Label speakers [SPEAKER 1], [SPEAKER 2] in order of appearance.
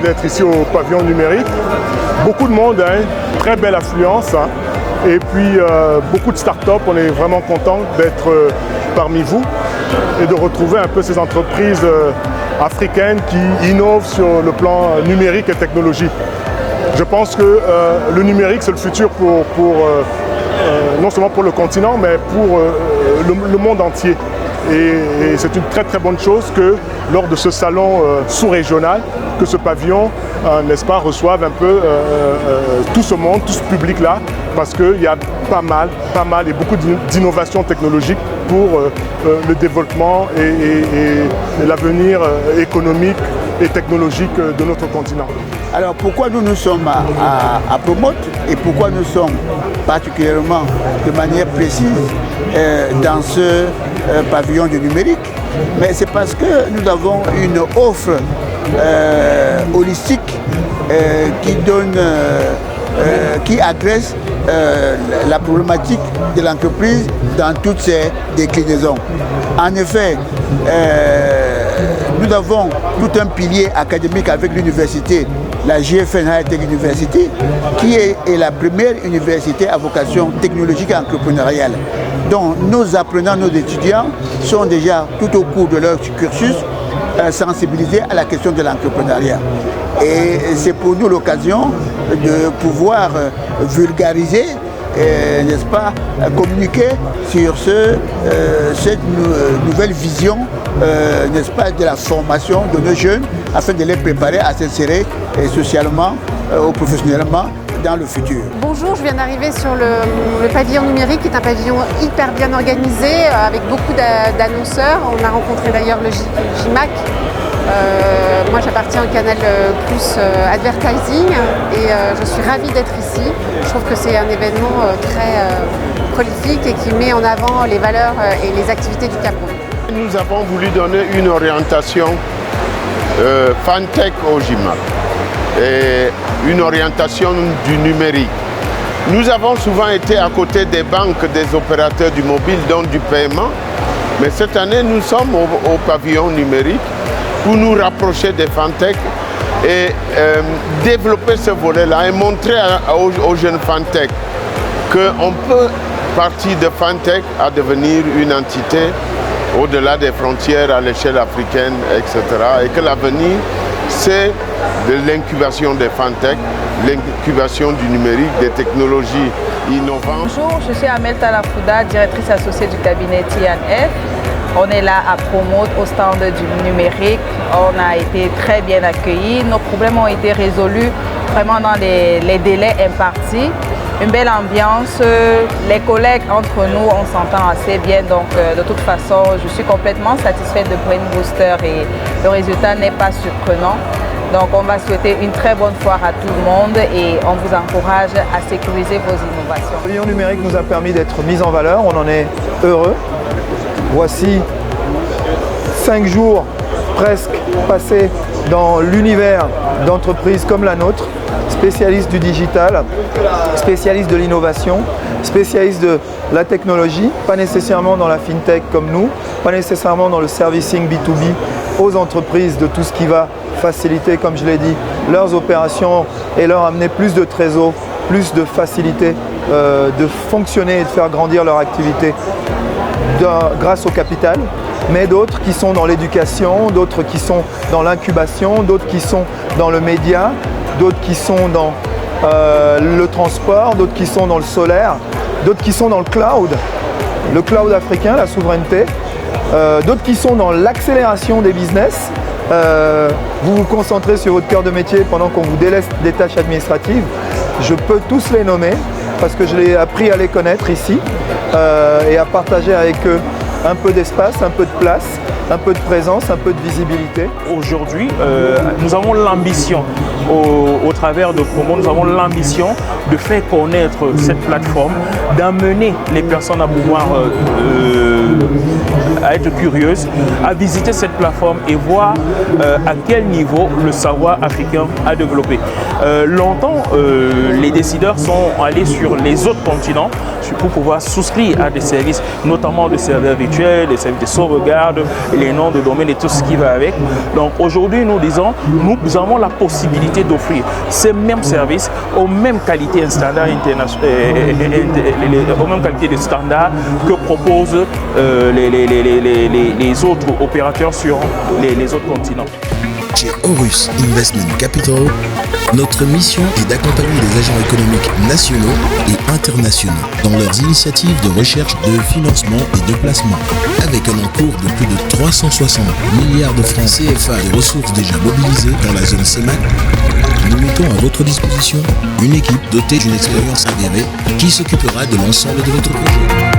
[SPEAKER 1] d'être ici au pavillon numérique. Beaucoup de monde, hein, très belle affluence. Hein, et puis beaucoup de start-up, on est vraiment content d'être parmi vous et de retrouver un peu ces entreprises africaines qui innovent sur le plan numérique et technologique. Je pense que le numérique, c'est le futur non seulement pour le continent, mais pour le monde entier. Et c'est une très très bonne chose que lors de ce salon sous-régional, que ce pavillon, n'est-ce pas, reçoive un peu tout ce monde, tout ce public-là, parce qu'il y a pas mal et beaucoup d'innovations technologiques pour le développement et l'avenir économique et technologique de notre continent.
[SPEAKER 2] Alors pourquoi nous sommes à Promote et pourquoi nous sommes particulièrement de manière précise dans ce pavillon du numérique? Mais c'est parce que nous avons une offre holistique qui adresse la problématique de l'entreprise dans toutes ses déclinaisons. En effet, nous avons tout un pilier académique avec l'université, la GFN High Tech University, qui est la première université à vocation technologique et entrepreneuriale. Donc nos apprenants, nos étudiants sont déjà tout au cours de leur cursus sensibilisés à la question de l'entrepreneuriat. Et c'est pour nous l'occasion de pouvoir vulgariser, n'est-ce pas, communiquer sur cette nouvelle vision, n'est-ce pas, de la formation de nos jeunes afin de les préparer à s'insérer socialement ou professionnellement dans le futur.
[SPEAKER 3] Bonjour, je viens d'arriver sur le pavillon numérique, qui est un pavillon hyper bien organisé, avec beaucoup d'annonceurs. On a rencontré d'ailleurs le JMAC. Moi j'appartiens au Canal Plus Advertising et je suis ravie d'être ici. Je trouve que c'est un événement très prolifique et qui met en avant les valeurs et les activités du Cameroun.
[SPEAKER 4] Nous avons voulu donner une orientation Fantech au JMAC et une orientation du numérique. Nous avons souvent été à côté des banques, des opérateurs du mobile, donc du paiement, mais cette année nous sommes au pavillon numérique pour nous rapprocher des Fantech et développer ce volet-là et montrer aux jeunes Fantech qu'on peut partir de Fantech à devenir une entité au-delà des frontières à l'échelle africaine, etc. Et que l'avenir, c'est de l'incubation des Fantech, l'incubation du numérique, des technologies innovantes.
[SPEAKER 5] Bonjour, je suis Amel Talafouda, directrice associée du cabinet T&F. On est là à Promote, au stand du numérique. On a été très bien accueillis. Nos problèmes ont été résolus vraiment dans les délais impartis. Une belle ambiance. Les collègues entre nous, on s'entend assez bien. Donc, de toute façon, je suis complètement satisfaite de Brain Booster et le résultat n'est pas surprenant. Donc, on va souhaiter une très bonne foire à tout le monde et on vous encourage à sécuriser vos innovations.
[SPEAKER 6] Le pavillon numérique nous a permis d'être mis en valeur. On en est heureux. Voici 5 jours presque passés dans l'univers d'entreprises comme la nôtre, spécialistes du digital, spécialistes de l'innovation, spécialistes de la technologie, pas nécessairement dans la fintech comme nous, pas nécessairement dans le servicing B2B aux entreprises de tout ce qui va faciliter, comme je l'ai dit, leurs opérations et leur amener plus de trésor, plus de facilité de fonctionner et de faire grandir leur activité grâce au capital, mais d'autres qui sont dans l'éducation, d'autres qui sont dans l'incubation, d'autres qui sont dans le média, d'autres qui sont dans le transport, d'autres qui sont dans le solaire, d'autres qui sont dans le cloud africain, la souveraineté, d'autres qui sont dans l'accélération des business. Vous vous concentrez sur votre cœur de métier pendant qu'on vous délaisse des tâches administratives. Je peux tous les nommer parce que je l'ai appris à les connaître ici et à partager avec eux un peu d'espace, un peu de place, un peu de présence, un peu de visibilité.
[SPEAKER 7] Aujourd'hui, nous avons l'ambition, au travers de Promo, nous avons l'ambition de faire connaître cette plateforme, d'amener les personnes à pouvoir à être curieuses, à visiter cette plateforme et voir à quel niveau le savoir africain a développé. Longtemps, les décideurs sont allés sur les autres continents pour pouvoir souscrire à des services, notamment de serveurs virtuels. virtuels, les services de sauvegarde, les noms de domaine et tout ce qui va avec. Donc aujourd'hui, nous disons, nous avons la possibilité d'offrir ces mêmes services aux mêmes qualités standards internationaux, aux mêmes qualités de standards que proposent les autres opérateurs sur les autres continents.
[SPEAKER 8] Chez Horus Investment Capital, notre mission est d'accompagner les agents économiques nationaux et internationaux dans leurs initiatives de recherche, de financement et de placement. Avec un encours de plus de 360 milliards de francs CFA de ressources déjà mobilisées dans la zone CEMAC, nous mettons à votre disposition une équipe dotée d'une expérience avérée qui s'occupera de l'ensemble de votre projet.